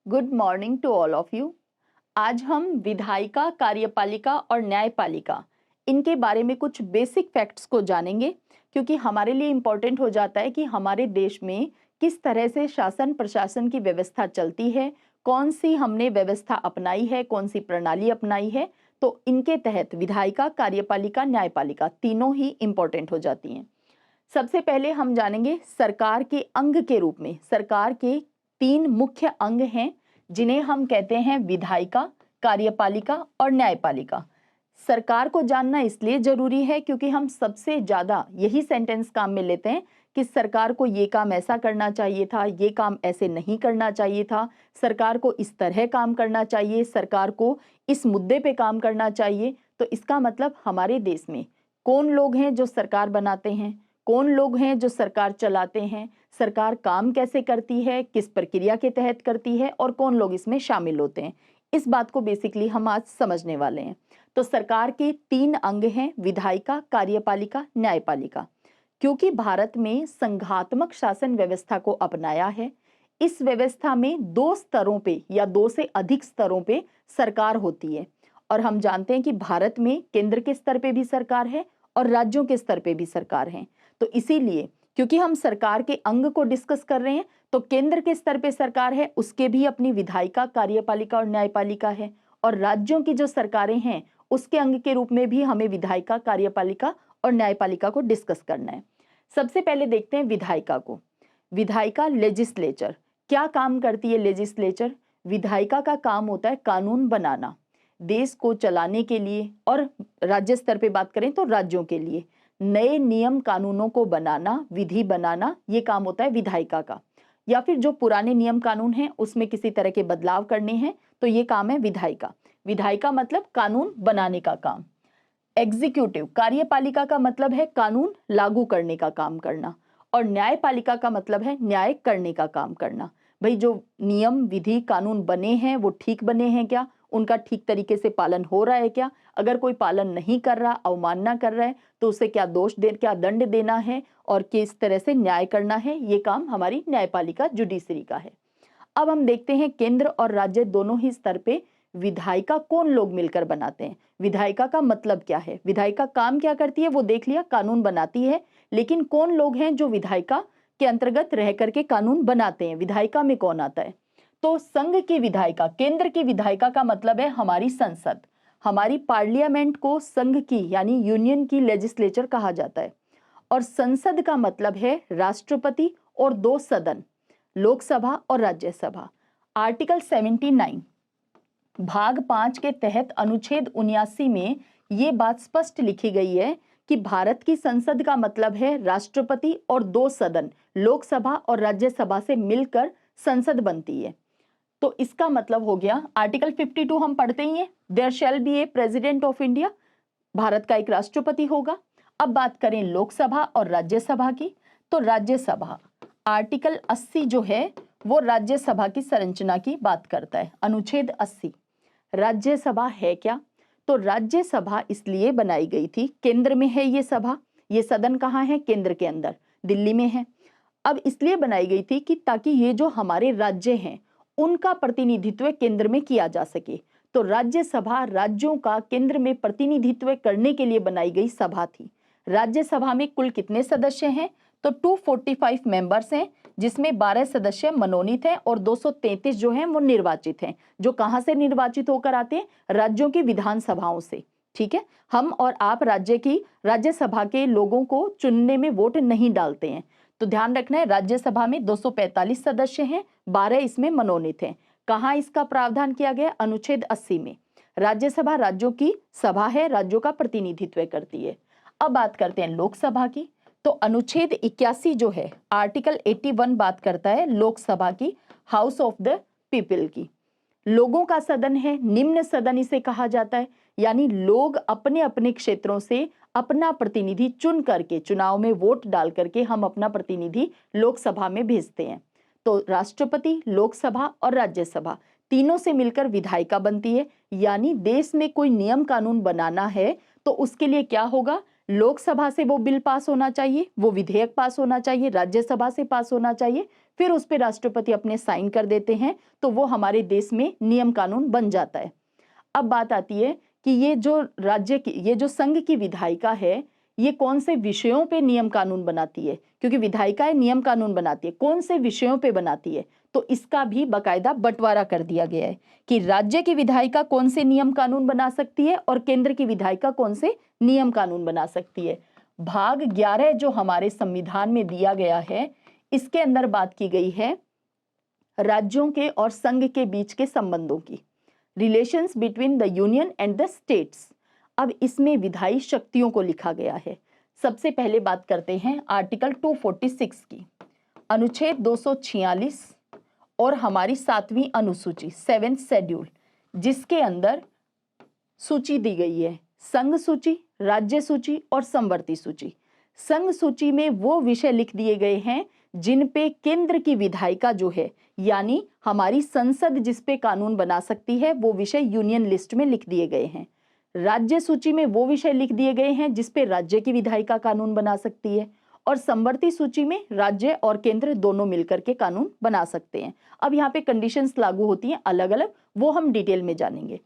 Good morning to all of you. आज हम विधायिका, कार्यपालिका और न्यायपालिका इनके बारे में कुछ बेसिक फैक्ट्स को जानेंगे, क्योंकि हमारे लिए इम्पोर्टेंट हो जाता है कि हमारे देश में किस तरह से शासन प्रशासन की व्यवस्था चलती है, कौन सी हमने व्यवस्था अपनाई है, कौन सी प्रणाली अपनाई है। तो इनके तहत विधायिका, कार्यपालिका, न्यायपालिका तीनों ही इम्पोर्टेंट हो जाती हैं। सबसे पहले हम जानेंगे सरकार के अंग के रूप में। सरकार के तीन मुख्य अंग हैं जिन्हें हम कहते हैं विधायिका, कार्यपालिका और न्यायपालिका। सरकार को जानना इसलिए जरूरी है क्योंकि हम सबसे ज्यादा यही सेंटेंस काम में लेते हैं कि सरकार को ये काम ऐसा करना चाहिए था, ये काम ऐसे नहीं करना चाहिए था, सरकार को इस तरह काम करना चाहिए, सरकार को इस मुद्दे पे काम करना चाहिए। तो इसका मतलब हमारे देश में कौन लोग हैं जो सरकार बनाते हैं, कौन लोग हैं जो सरकार चलाते हैं, सरकार काम कैसे करती है, किस प्रक्रिया के तहत करती है और कौन लोग इसमें शामिल होते हैं, इस बात को बेसिकली हम आज समझने वाले हैं। तो सरकार के तीन अंग हैं, विधायिका, कार्यपालिका, न्यायपालिका। क्योंकि भारत में संघात्मक शासन व्यवस्था को अपनाया है, इस व्यवस्था में दो स्तरों पे या दो से अधिक स्तरों पे सरकार होती है। और हम जानते हैं कि भारत में केंद्र के स्तर पे भी सरकार है और राज्यों के स्तर पे भी सरकार है। तो इसीलिए क्योंकि हम सरकार के अंग को डिस्कस कर रहे हैं, तो केंद्र के स्तर पे सरकार है, उसके भी अपनी विधायिका, कार्यपालिका और न्यायपालिका है। और राज्यों की जो सरकारें हैं उसके अंग के रूप में भी हमें विधायिका, कार्यपालिका और न्यायपालिका को डिस्कस करना है। सबसे पहले देखते हैं विधायिका को। विधायिका लेजिस्लेचर, क्या काम करती है लेजिस्लेचर? विधायिका का काम होता है कानून बनाना, देश को चलाने के लिए, और राज्य स्तर पे बात करें तो राज्यों के लिए नए नियम कानूनों को बनाना, विधि बनाना, ये काम होता है विधायिका का। या फिर जो पुराने नियम कानून हैं उसमें किसी तरह के बदलाव करने हैं तो ये काम है विधायिका। विधायिका मतलब कानून बनाने का काम। एग्जीक्यूटिव, कार्यपालिका का मतलब है कानून लागू करने का काम करना, और न्यायपालिका का मतलब है न्याय करने का काम करना। भाई जो नियम विधि कानून बने हैं वो ठीक बने हैं क्या, उनका ठीक तरीके से पालन हो रहा है क्या, अगर कोई पालन नहीं कर रहा, अवमानना कर रहा है तो उसे क्या दोष दे, क्या दंड देना है और किस तरह से न्याय करना है, ये काम हमारी न्यायपालिका जुडिशरी का है। अब हम देखते हैं केंद्र और राज्य दोनों ही स्तर पे विधायिका कौन लोग मिलकर बनाते हैं। विधायिका का मतलब क्या है, विधायिका काम क्या करती है वो देख लिया, कानून बनाती है। लेकिन कौन लोग हैं जो विधायिका के अंतर्गत रह करके कानून बनाते हैं, विधायिका में कौन आता है? तो संघ की विधायिका, केंद्र की विधायिका का मतलब है हमारी संसद, हमारी पार्लियामेंट को संघ की यानी यूनियन की लेजिस्लेचर कहा जाता है। और संसद का मतलब है राष्ट्रपति और दो सदन, लोकसभा और राज्यसभा। आर्टिकल 79 भाग 5 के तहत अनुच्छेद 79 में ये बात स्पष्ट लिखी गई है कि भारत की संसद का मतलब है राष्ट्रपति और दो सदन, लोकसभा और राज्यसभा से मिलकर संसद बनती है। तो इसका मतलब हो गया, आर्टिकल 52 हम पढ़ते ही हैं, there shall be a president of India, Bharat का एक राष्ट्रपति होगा। अब बात करें लोकसभा और राज्यसभा की, तो राज्यसभा आर्टिकल 80 जो है वो राज्यसभा की संरचना की बात करता है, अनुच्छेद 80। राज्यसभा है क्या? तो राज्यसभा इसलिए बनाई गई थी, केंद्र में है ये सभा, ये सदन कहाँ है? केंद्र के अंदर, दिल्ली में है। अब इसलिए बनाई गई थी कि ताकि ये जो हमारे राज्य हैं उनका प्रतिनिधित्व केंद्र में किया जा सके। तो राज्यसभा राज्यों का केंद्र में प्रतिनिधित्व करने के लिए बनाई गई सभा थी। राज्यसभा में कुल कितने सदस्य हैं? तो 245 मेंबर्स हैं, जिसमें 12 सदस्य मनोनीत हैं और 233 जो हैं वो निर्वाचित हैं। जो कहां से निर्वाचित होकर आते हैं? राज्यों की विधानसभाओं से। ठीक है, हम और आप राज्य की राज्यसभा के लोगों को चुनने में वोट नहीं डालते हैं। तो ध्यान रखना है, राज्यसभा में 245 सदस्य हैं, 12 इसमें मनोनीत हैं। कहाँ इसका प्रावधान किया गया? अनुच्छेद 80 में। राज्यसभा राज्यों की सभा है, राज्यों का प्रतिनिधित्व करती है। अब बात करते हैं लोकसभा की। तो अनुच्छेद 81 जो है, आर्टिकल 81 बात करता है लोकसभा की, हाउस ऑफ द पीपल की। लोगों का सदन है, निम्न सदन इसे कहा जाता है। यानी लोग अपने अपने क्षेत्रों से अपना प्रतिनिधि चुन करके, चुनाव में वोट डाल करके हम अपना प्रतिनिधि लोकसभा में भेजते हैं। तो राष्ट्रपति, लोकसभा और राज्यसभा तीनों से मिलकर विधायिका बनती है। यानी देश में कोई नियम कानून बनाना है तो उसके लिए क्या होगा? लोकसभा से वो बिल पास होना चाहिए, वो विधेयक पास होना चाहिए, राज्यसभा से पास होना चाहिए, फिर उस पर राष्ट्रपति अपने साइन कर देते हैं, तो वो हमारे देश में नियम कानून बन जाता है। अब बात आती है कि ये जो संघ की विधायिका है, ये कौन से विषयों पे नियम कानून बनाती है, क्योंकि विधायिकाएं नियम कानून बनाती है, कौन से विषयों पे बनाती है, तो इसका भी बकायदा बंटवारा कर दिया गया है कि राज्य की विधायिका कौन से नियम कानून बना सकती है और केंद्र की विधायिका कौन से नियम कानून बना सकती है। भाग 11 जो हमारे संविधान में दिया गया है, इसके अंदर बात की गई है राज्यों के और संघ के बीच के संबंधों की, relations between the union and the states. अब इसमें विधायी शक्तियों को लिखा गया है। सबसे पहले बात करते हैं आर्टिकल 246 की, अनुच्छेद 246 और हमारी 7वीं अनुसूची 7th शेड्यूल, जिसके अंदर सूची दी गई है, संघ सूची, राज्य सूची और समवर्ती सूची। संघ सूची में वो विषय लिख दिए गए हैं जिन पे केंद्र की विधायिका जो है, यानी हमारी संसद जिस पे कानून बना सकती है, वो विषय यूनियन लिस्ट में लिख दिए गए हैं। राज्य सूची में वो विषय लिख दिए गए हैं जिस पे राज्य की विधायिका कानून बना सकती है, और समवर्ती सूची में राज्य और केंद्र दोनों मिलकर के कानून बना सकते हैं। अब यहाँ पे कंडीशंस लागू होती हैं अलग अलग, वो हम डिटेल में जानेंगे।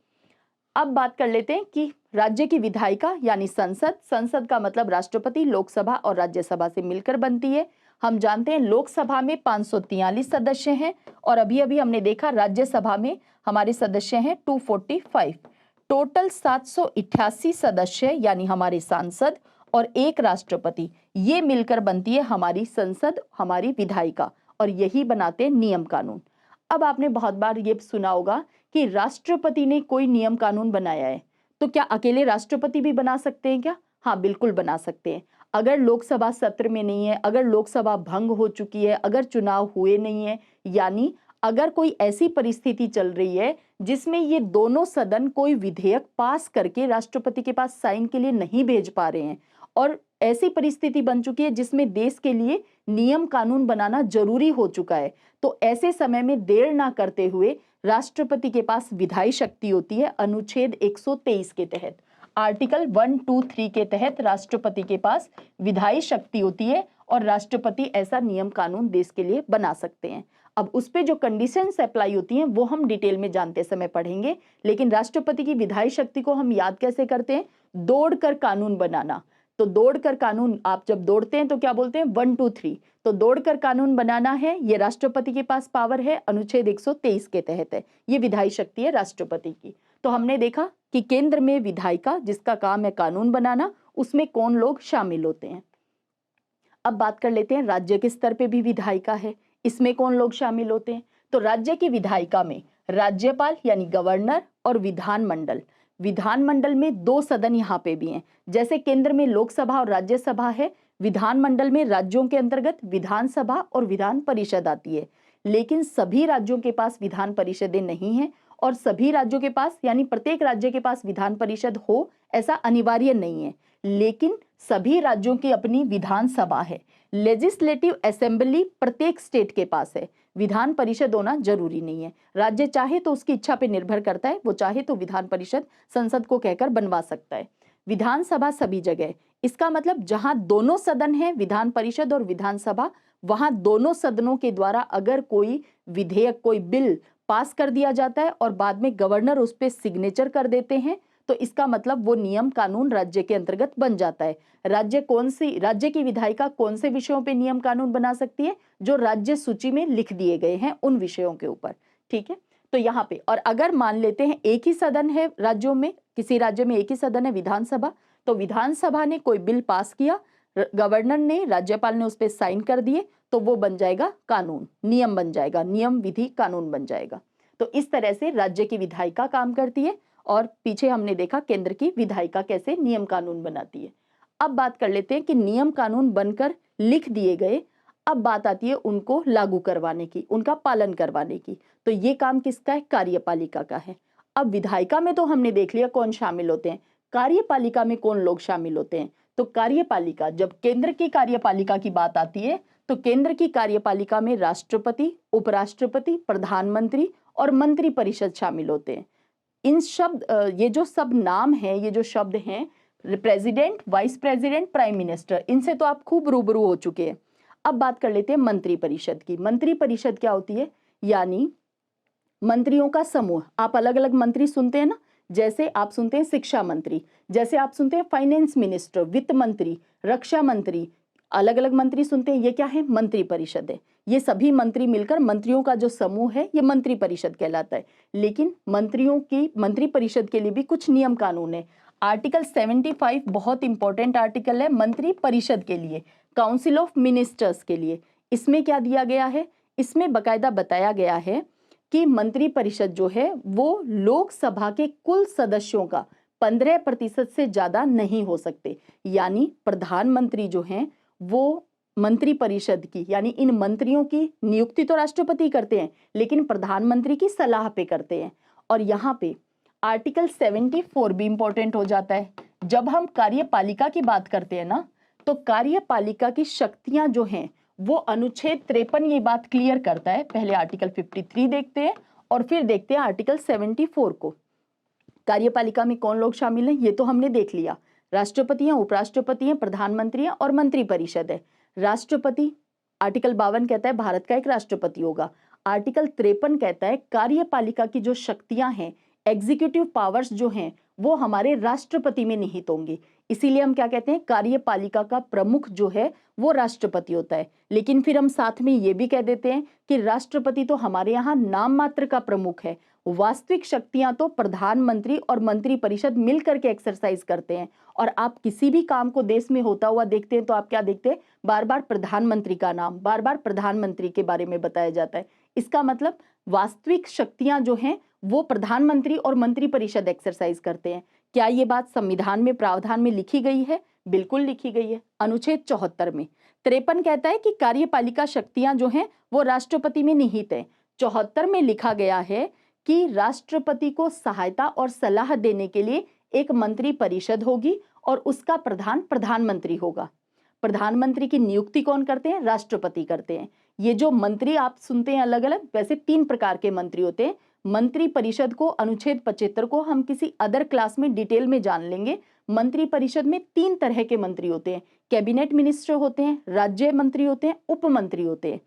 अब बात कर लेते हैं कि राज्य की विधायिका यानी संसद का मतलब राष्ट्रपति, लोकसभा और राज्यसभा से मिलकर बनती है। हम जानते हैं लोकसभा में 543 सदस्य हैं और अभी अभी हमने देखा राज्यसभा में हमारे सदस्य हैं 245। टोटल 788 सदस्य यानी हमारे सांसद और एक राष्ट्रपति, ये मिलकर बनती है हमारी संसद, हमारी विधायिका, और यही बनाते हैं नियम कानून। अब आपने बहुत बार ये सुना होगा कि राष्ट्रपति ने कोई नियम कानून बनाया है, तो क्या अकेले राष्ट्रपति भी बना सकते हैं क्या? हाँ, बिल्कुल बना सकते हैं। अगर लोकसभा सत्र में नहीं है, अगर लोकसभा भंग हो चुकी है, अगर चुनाव हुए नहीं है, यानी अगर कोई ऐसी परिस्थिति चल रही है जिसमें ये दोनों सदन कोई विधेयक पास करके राष्ट्रपति के पास साइन के लिए नहीं भेज पा रहे हैं, और ऐसी परिस्थिति बन चुकी है जिसमें देश के लिए नियम कानून बनाना जरूरी हो चुका है, तो ऐसे समय में देर ना करते हुए राष्ट्रपति के पास विधायी शक्ति होती है। अनुच्छेद 123 के तहत, आर्टिकल 1, 2, 3 के तहत राष्ट्रपति के पास विधायी शक्ति होती है और राष्ट्रपति ऐसा नियम कानून देश के लिए बना सकते हैं। अब उस पे जो कंडीशंस अप्लाई होती हैं वो हम डिटेल में जानते समय पढ़ेंगे, लेकिन राष्ट्रपति की विधायी शक्ति को हम याद कैसे करते हैं? दौड़कर कानून बनाना। तो दौड़कर कानून, आप जब दौड़ते हैं तो क्या बोलते हैं? 1, 2, 3। तो दौड़कर कानून बनाना है, ये राष्ट्रपति के पास पावर है, अनुच्छेद 123 के तहत है, ये विधायी शक्ति है राष्ट्रपति की। तो हमने देखा कि केंद्र में विधायिका जिसका काम है कानून बनाना, उसमें कौन लोग शामिल होते हैं। अब बात कर लेते हैं राज्य के स्तर पे भी विधायिका है, इसमें कौन लोग शामिल होते हैं। तो राज्य की विधायिका में राज्यपाल यानी गवर्नर और विधानमंडल, विधानमंडल में 2 सदन यहाँ पे भी हैं। जैसे केंद्र में लोकसभा और राज्यसभा है, विधानमंडल में राज्यों के अंतर्गत विधानसभा और विधान परिषद आती है, लेकिन सभी राज्यों के पास विधान परिषदें नहीं हैं, और सभी राज्यों के पास यानी प्रत्येक राज्य के पास विधान परिषद हो ऐसा अनिवार्य नहीं है, लेकिन सभी राज्यों की अपनी विधानसभा है। लेजिस्लेटिव असेंबली प्रत्येक स्टेट के पास है, विधान परिषद होना जरूरी नहीं है। राज्य चाहे तो उसकी इच्छा पे निर्भर करता है, वो चाहे तो विधान परिषद संसद को कहकर बनवा सकता है। विधानसभा सभी जगह, इसका मतलब जहां दोनों सदन हैं, विधान परिषद और विधानसभा, वहां दोनों सदनों के द्वारा अगर कोई विधेयक, कोई बिल पास कर दिया जाता है और बाद में गवर्नर उस पर सिग्नेचर कर देते हैं, तो इसका मतलब वो नियम कानून राज्य के अंतर्गत बन जाता है। राज्य की विधायिका कौन से विषयों पे नियम कानून बना सकती है? जो राज्य सूची में लिख दिए गए हैं उन विषयों के ऊपर, ठीक है। तो यहाँ पे, और अगर मान लेते हैं एक ही सदन है राज्यों में, किसी राज्य में एक ही सदन है विधानसभा, तो विधानसभा ने कोई बिल पास किया, गवर्नर ने, राज्यपाल ने उस पर साइन कर दिए, तो वो बन जाएगा कानून, नियम बन जाएगा, नियम विधि कानून बन जाएगा। तो इस तरह से राज्य की विधायिका काम करती है, और पीछे हमने देखा केंद्र की विधायिका कैसे नियम कानून बनाती है। अब बात कर लेते हैं कि नियम कानून बनकर लिख दिए गए, अब बात आती है उनको लागू करवाने की, उनका पालन करवाने की। तो ये काम किसका है? कार्यपालिका का है। अब विधायिका में तो हमने देख लिया कौन शामिल होते हैं, कार्यपालिका में कौन लोग शामिल होते हैं। तो कार्यपालिका, जब केंद्र की कार्यपालिका की बात आती है तो केंद्र की कार्यपालिका में राष्ट्रपति, उपराष्ट्रपति, प्रधानमंत्री और मंत्री परिषद शामिल होते हैं। इन शब्द, ये जो सब नाम है, ये जो शब्द हैं, president, vice president, prime minister, इनसे तो आप खूब रूबरू हो चुके हैं। अब बात कर लेते हैं मंत्री परिषद की। मंत्री परिषद क्या होती है? यानी मंत्रियों का समूह। आप अलग अलग मंत्री सुनते हैं ना, जैसे आप सुनते हैं शिक्षा मंत्री, जैसे आप सुनते हैं फाइनेंस मिनिस्टर, वित्त मंत्री, रक्षा मंत्री, अलग अलग मंत्री सुनते हैं। ये क्या है? मंत्री परिषद है। ये सभी मंत्री मिलकर मंत्रियों का जो समूह है ये मंत्री परिषद कहलाता है। लेकिन मंत्रियों की मंत्री परिषद के लिए भी कुछ नियम कानून है। आर्टिकल 75 बहुत इंपॉर्टेंट आर्टिकल है मंत्री परिषद के लिए, काउंसिल ऑफ मिनिस्टर्स के लिए। इसमें क्या दिया गया है? इसमें बकायदा बताया गया है कि मंत्री परिषद जो है वो लोकसभा के कुल सदस्यों का 15% से ज्यादा नहीं हो सकते। यानी प्रधानमंत्री जो हैं वो मंत्री परिषद की, यानी इन मंत्रियों की नियुक्ति तो राष्ट्रपति करते हैं लेकिन प्रधानमंत्री की सलाह पे करते हैं। और यहाँ पे आर्टिकल 74 भी इंपॉर्टेंट हो जाता है। जब हम कार्यपालिका की बात करते हैं ना, तो कार्यपालिका की शक्तियां जो हैं वो अनुच्छेद 53 ये बात क्लियर करता है। पहले आर्टिकल 53 देखते हैं और फिर देखते हैं आर्टिकल 74 को। कार्यपालिका में कौन लोग शामिल हैं ये तो हमने देख लिया। राष्ट्रपति हैं, उपराष्ट्रपति हैं, प्रधानमंत्री हैं और मंत्री परिषद है। राष्ट्रपति, आर्टिकल 52 कहता है भारत का एक राष्ट्रपति होगा। आर्टिकल 53 कहता है कार्यपालिका की जो शक्तियां हैं, एग्जीक्यूटिव पावर्स जो हैं वो हमारे राष्ट्रपति में निहित होंगी। इसीलिए हम क्या कहते हैं, कार्यपालिका का प्रमुख जो है वो राष्ट्रपति होता है। लेकिन फिर हम साथ में ये भी कह देते हैं कि राष्ट्रपति तो हमारे यहाँ नाम मात्र का प्रमुख है, वास्तविक शक्तियां तो प्रधानमंत्री और मंत्री परिषद मिलकर के एक्सरसाइज करते हैं। और आप किसी भी काम को देश में होता हुआ देखते हैं तो आप क्या देखते हैं, बार बार प्रधानमंत्री का नाम, बार बार प्रधानमंत्री के बारे में बताया जाता है। इसका मतलब वास्तविक शक्तियां जो हैं वो प्रधानमंत्री और मंत्री परिषद एक्सरसाइज करते हैं। क्या ये बात संविधान में प्रावधान में लिखी गई है? बिल्कुल लिखी गई है, अनुच्छेद 74 में। 53 कहता है कि कार्यपालिका शक्तियां जो हैं वो राष्ट्रपति में निहित है। 74 में लिखा गया है कि राष्ट्रपति को सहायता और सलाह देने के लिए एक मंत्री परिषद होगी और उसका प्रधान प्रधानमंत्री होगा। प्रधानमंत्री की नियुक्ति कौन करते हैं? राष्ट्रपति करते हैं। ये जो मंत्री आप सुनते हैं अलग अलग, वैसे 3 प्रकार के मंत्री होते हैं। मंत्री परिषद को अनुच्छेद 75 को हम किसी अदर क्लास में डिटेल में जान लेंगे। मंत्री परिषद में 3 तरह के मंत्री होते हैं। कैबिनेट मिनिस्टर होते हैं, राज्य मंत्री होते हैं, उप मंत्री होते हैं।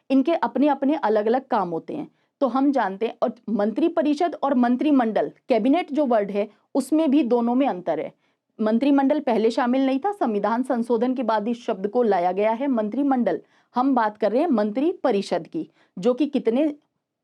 इनके अपने अपने अलग अलग काम होते हैं तो हम जानते हैं। और मंत्री परिषद और मंत्रिमंडल, कैबिनेट जो वर्ड है उसमें भी दोनों में अंतर है। मंत्रिमंडल पहले शामिल नहीं था, संविधान संशोधन के बाद इस शब्द को लाया गया है मंत्रिमंडल। हम बात कर रहे हैं मंत्री परिषद की, जो कि कितने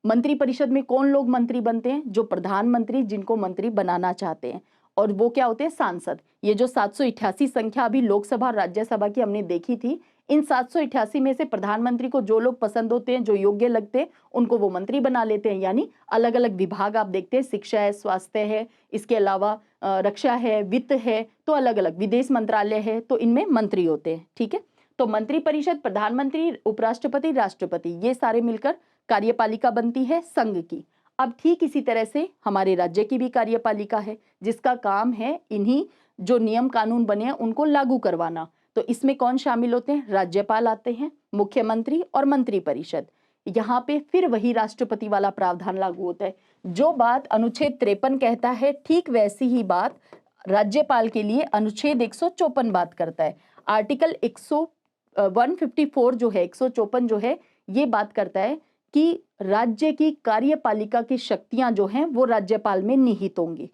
मंत्री परिषद में कौन लोग मंत्री बनते हैं? जो प्रधानमंत्री जिनको मंत्री बनाना चाहते हैं, और वो क्या होते हैं? सांसद। ये जो 788 संख्या अभी लोकसभा और राज्यसभा की हमने देखी थी, इन 788 में से प्रधानमंत्री को जो लोग पसंद होते हैं, जो योग्य लगते हैं, उनको वो मंत्री बना लेते हैं। यानी अलग अलग विभाग आप देखते हैं, शिक्षा है, स्वास्थ्य है, इसके अलावा रक्षा है, वित्त है, तो अलग अलग, विदेश मंत्रालय है, तो इनमें मंत्री होते हैं। ठीक है, तो मंत्री परिषद, प्रधानमंत्री, उपराष्ट्रपति, राष्ट्रपति, ये सारे मिलकर कार्यपालिका बनती है संघ की। अब ठीक इसी तरह से हमारे राज्य की भी कार्यपालिका है, जिसका काम है इन्हीं जो नियम कानून बने हैं उनको लागू करवाना। तो इसमें कौन शामिल होते हैं? राज्यपाल आते हैं, मुख्यमंत्री और मंत्री परिषद। यहाँ पे फिर वही राष्ट्रपति वाला प्रावधान लागू होता है। जो बात अनुच्छेद 53 कहता है, ठीक वैसी ही बात राज्यपाल के लिए अनुच्छेद 154 बात करता है। आर्टिकल 154 जो है, 154 जो है, ये बात करता है कि राज्य की कार्यपालिका की शक्तियां जो हैं वो राज्यपाल में निहित होंगी।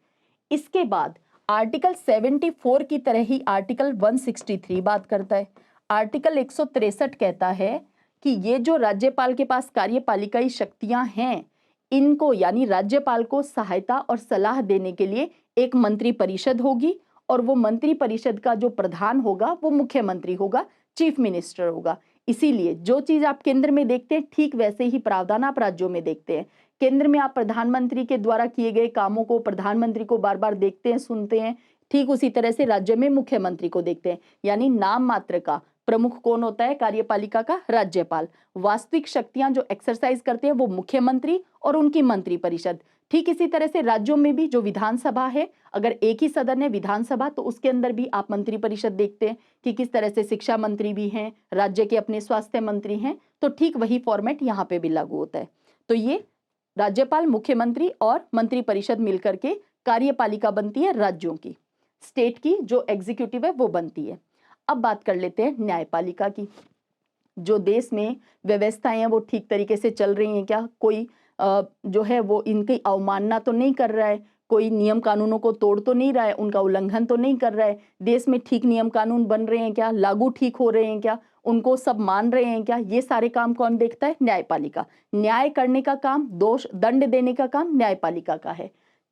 इसके बाद आर्टिकल 74 की तरह ही आर्टिकल 163 बात करता है। आर्टिकल 163 कहता है कि ये जो राज्यपाल के पास कार्यपालिकाई शक्तियां हैं, इनको यानी राज्यपाल को सहायता और सलाह देने के लिए एक मंत्री परिषद होगी, और वो मंत्री परिषद का जो प्रधान होगा वो मुख्यमंत्री होगा, चीफ मिनिस्टर होगा। इसीलिए जो चीज आप केंद्र में देखते हैं, ठीक वैसे ही प्रावधान आप राज्यों में देखते हैं। केंद्र में आप प्रधानमंत्री के द्वारा किए गए कामों को, प्रधानमंत्री को बार बार देखते हैं, सुनते हैं। ठीक उसी तरह से राज्य में मुख्यमंत्री को देखते हैं। यानी नाम मात्र का प्रमुख कौन होता है कार्यपालिका का? राज्यपाल। वास्तविक शक्तियां जो एक्सरसाइज करते हैं वो मुख्यमंत्री और उनकी मंत्री परिषद। ठीक इसी तरह से राज्यों में भी जो विधानसभा है, अगर एक ही सदन है विधानसभा, तो उसके अंदर भी आप मंत्री परिषद देखते हैं कि किस तरह से शिक्षा मंत्री भी हैं, राज्य के अपने स्वास्थ्य मंत्री हैं। तो ठीक वही फॉर्मेट यहाँ पे भी लागू होता है। तो ये राज्यपाल, मुख्यमंत्री और मंत्री परिषद मिलकर के कार्यपालिका बनती है राज्यों की। स्टेट की जो एग्जीक्यूटिव है वो बनती है। अब बात कर लेते हैं न्यायपालिका की। जो देश में व्यवस्थाएं हैं वो ठीक तरीके से चल रही हैं क्या, कोई जो है वो इनकी अवमानना तो नहीं कर रहा है, कोई नियम कानूनों को तोड़ तो नहीं रहा है, उनका उल्लंघन तो नहीं कर रहा है, देश में ठीक नियम कानून बन रहे हैं क्या, लागू ठीक हो रहे हैं क्या, उनको सब मान रहे हैं क्या, ये सारे काम कौन देखता है, न्यायपालिका। न्याय करने का काम, दोष दंड देने का काम न्यायपालिका का है।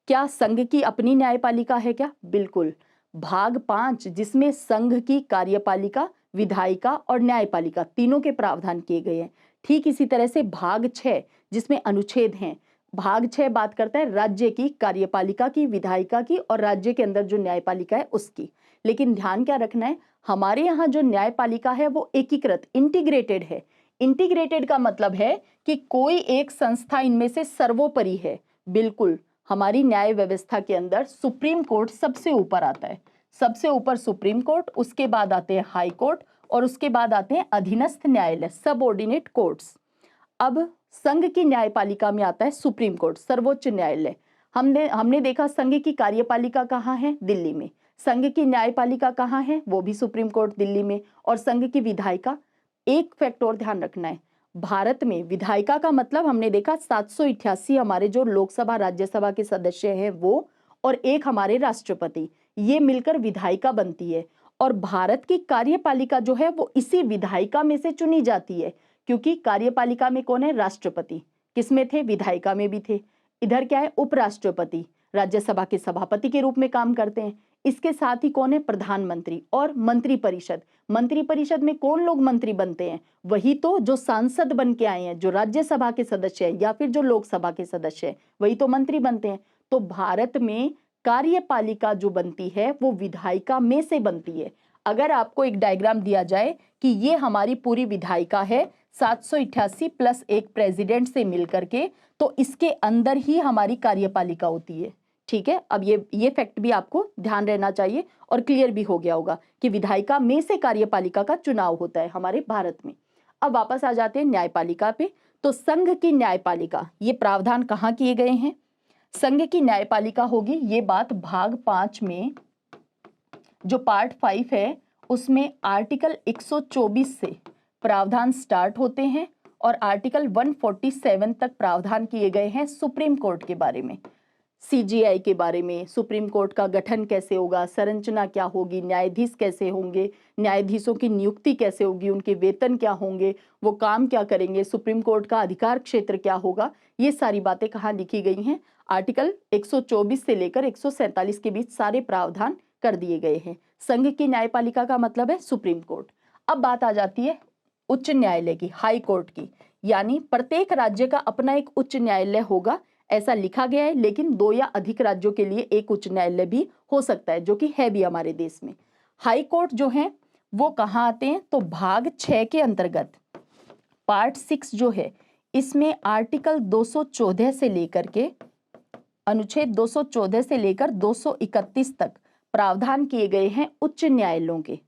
क्या संघ की अपनी न्यायपालिका है क्या, बिल्कुल। भाग 5 जिसमें संघ की कार्यपालिका, विधायिका और न्यायपालिका तीनों के प्रावधान किए गए हैं। ठीक इसी तरह से भाग 6 जिसमें अनुच्छेद हैं, भाग 6 बात करता है राज्य की कार्यपालिका की, विधायिका की और राज्य के अंदर जो न्यायपालिका है उसकी। लेकिन ध्यान क्या रखना है, हमारे यहाँ जो न्यायपालिका है वो एकीकृत, इंटीग्रेटेड है। इंटीग्रेटेड का मतलब है कि कोई एक संस्था इनमें से सर्वोपरि है। बिल्कुल, हमारी न्याय व्यवस्था के अंदर सुप्रीम कोर्ट सबसे ऊपर आता है, सबसे ऊपर सुप्रीम कोर्ट, उसके बाद आते हैं हाई कोर्ट और उसके बाद आते हैं अधीनस्थ न्यायालय, सबऑर्डिनेट कोर्ट्स। अब संघ की न्यायपालिका में आता है सुप्रीम कोर्ट, सर्वोच्च न्यायालय। हमने देखा संघ की कार्यपालिका कहाँ है, दिल्ली में। संघ की न्यायपालिका कहाँ है, वो भी सुप्रीम कोर्ट दिल्ली में। और संघ की विधायिका, एक फैक्ट और ध्यान रखना है, भारत में विधायिका का मतलब हमने देखा 788 हमारे जो लोकसभा राज्यसभा के सदस्य हैं वो, और एक हमारे राष्ट्रपति, ये मिलकर विधायिका बनती है। और भारत की कार्यपालिका जो है वो इसी विधायिका में से चुनी जाती है, क्योंकि कार्यपालिका में कौन है, राष्ट्रपति। किसमें थे, विधायिका में भी थे। इधर क्या है, उपराष्ट्रपति, राज्यसभा के सभापति के रूप में काम करते हैं। इसके साथ ही कौन है, प्रधानमंत्री और मंत्रिपरिषद। मंत्रिपरिषद में कौन लोग मंत्री बनते हैं, वही तो जो सांसद बन के आए हैं, जो राज्यसभा के सदस्य हैं या फिर जो लोकसभा के सदस्य हैं, वही तो मंत्री बनते हैं। तो भारत में कार्यपालिका जो बनती है वो विधायिका में से बनती है। अगर आपको एक डायग्राम दिया जाए कि ये हमारी पूरी विधायिका है 788 प्लस एक प्रेसिडेंट से मिलकर के, तो इसके अंदर ही हमारी कार्यपालिका होती है। ठीक है, अब ये फैक्ट भी आपको ध्यान रहना चाहिए और क्लियर भी हो गया होगा कि विधायिका में से कार्यपालिका का चुनाव होता है हमारे भारत में। अब वापस आ जाते हैं न्यायपालिका पे। तो संघ की न्यायपालिका, ये प्रावधान कहाँ किए गए हैं, संघ की न्यायपालिका होगी, ये बात भाग 5 में जो पार्ट 5 है उसमें आर्टिकल 124 से प्रावधान स्टार्ट होते हैं और आर्टिकल 147 तक प्रावधान किए गए हैं सुप्रीम कोर्ट के बारे में, सीजीआई के बारे में, सुप्रीम कोर्ट का गठन कैसे होगा, संरचना क्या होगी, न्यायाधीश कैसे होंगे, न्यायाधीशों की नियुक्ति कैसे होगी, उनके वेतन क्या होंगे, वो काम क्या करेंगे, सुप्रीम कोर्ट का अधिकार क्षेत्र क्या होगा। ये सारी बातें कहाँ लिखी गई हैं, आर्टिकल 124 से लेकर 147 के बीच सारे प्रावधान कर दिए गए हैं। संघ की न्यायपालिका का मतलब है सुप्रीम कोर्ट। अब बात आ जाती है उच्च न्यायालय की, हाई कोर्ट की, यानी प्रत्येक राज्य का अपना एक उच्च न्यायालय होगा, ऐसा लिखा गया है। लेकिन 2 या अधिक राज्यों के लिए एक उच्च न्यायालय भी हो सकता है, जो कि है भी हमारे देश में। हाई कोर्ट जो है वो कहाँ आते हैं, तो भाग 6 के अंतर्गत पार्ट 6 जो है इसमें आर्टिकल 214 से लेकर के अनुच्छेद 214 से लेकर 231 तक प्रावधान किए गए हैं उच्च न्यायालयों के।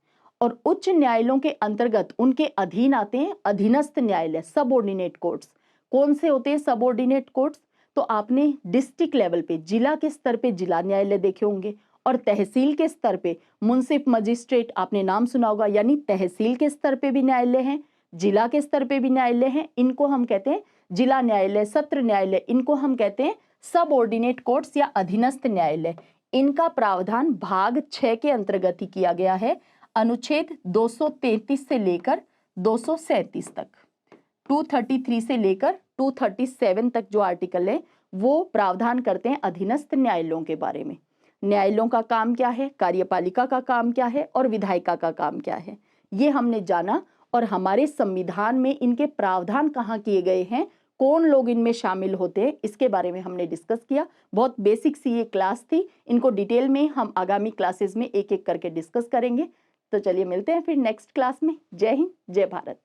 और उच्च न्यायालयों के अंतर्गत उनके अधीन आते हैं अधीनस्थ न्यायालय, सबऑर्डिनेट कोर्ट्स। कौन से होते हैं सबऑर्डिनेट कोर्ट्स, तो आपने डिस्ट्रिक्ट लेवल पे, जिला के स्तर पे जिला न्यायालय देखे होंगे, और तहसील के स्तर पे मुंसिफ मजिस्ट्रेट आपने नाम सुना होगा, यानी तहसील के स्तर पे भी न्यायालय हैं, जिला के स्तर पे भी न्यायालय हैं। इनको हम कहते हैं जिला न्यायालय, सत्र न्यायालय, इनको हम कहते हैं सबऑर्डिनेट कोर्ट्स या अधीनस्थ न्यायालय। इनका प्रावधान भाग 6 के अंतर्गत ही किया गया है, अनुच्छेद 233 से लेकर 237 तक, 233 से लेकर 237 तक जो आर्टिकल है वो प्रावधान करते हैं अधीनस्थ न्यायालयों के बारे में। न्यायालयों का काम क्या है, कार्यपालिका का काम क्या है और विधायिका का काम क्या है, ये हमने जाना। और हमारे संविधान में इनके प्रावधान कहाँ किए गए हैं, कौन लोग इनमें शामिल होते हैं, इसके बारे में हमने डिस्कस किया। बहुत बेसिक सी ये क्लास थी, इनको डिटेल में हम आगामी क्लासेस में एक एक करके डिस्कस करेंगे। तो चलिए मिलते हैं फिर नेक्स्ट क्लास में। जय हिंद, जय भारत।